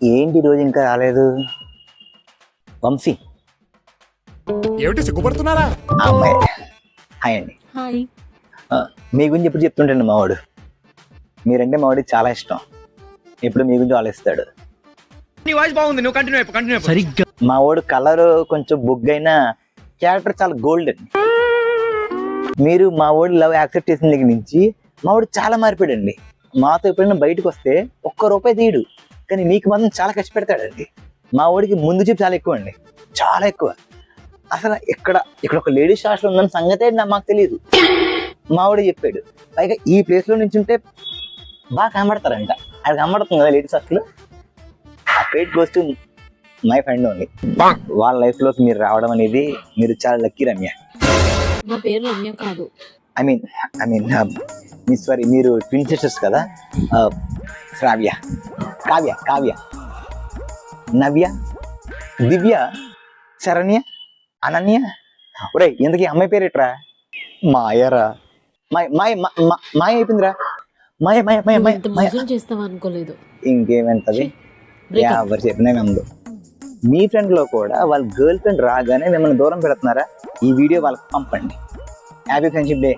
ఏంటి రోజు ఇంకా రాలేదు? వంశీ ఏమిటి సిగ్గుపడుతున్నారా? ఆ అమ్మాయి. హాయ్ అండి. హాయ్. మీ గురించి ఎప్పుడు చెప్తుంటండి మావాడు. మీరంటే మావాడికి చాలా ఇష్టం. ఎప్పుడు మీ గురించి ఆలోచిస్తాడు. సరిగ్గా మా వాడు కలర్ కొంచెం బొగ్గైనా క్యారెక్టర్ చాలా గోల్డెన్. మీరు మా వాడు లవ్ యాక్సెప్ట్ చేసిన దగ్గర నుంచి మా వాడు చాలా మారిపోయాడండి. మాతో ఎప్పుడైనా బయటకు వస్తే ₹1 తీయడు, కానీ మీకు మాత్రం చాలా కష్టపెడతాడండి. మా వాడికి ముందు చూపు చాలా ఎక్కువ అండి, చాలా ఎక్కువ. అసలు ఇక్కడ ఒక లేడీస్ హాస్టల్ ఉందని సంగతే మాకు తెలియదు. మా వాడు చెప్పాడు. పైగా ఈ ప్లేస్లో నుంచి ఉంటే బాగా కనబడతారంట. అది కనబడుతుంది కదా లేడీస్ హాస్టల్. ఆ pet goes to my friend only. వాళ్ళ లైఫ్లోకి మీరు రావడం అనేది మీరు చాలా లక్కీ రమ్య. నా పేరు రమ్య కాదు. ఐ మీన్ సారీ, మీరు ట్విన్ సిస్టర్స్ కదా. శ్రావ్య, కావ్య, నవ్య, దివ్య, శరణ్య, అనన్య. ఒరే ఇంతకీ అమ్మాయి పేరు ఎట్రా? మాయరా. మాయ అయిపోయిందిరా. మోసం చేస్తావా అనుకోలేదు. ఇంకేమంటది? ఎవరు చెప్పినా నమ్మదు. మీ ఫ్రెండ్ లో కూడా వాళ్ళ గర్ల్ ఫ్రెండ్ రాగానే మిమ్మల్ని దూరం పెడుతున్నారా? ఈ వీడియో వాళ్ళకి పంపండి. Happy friendship day.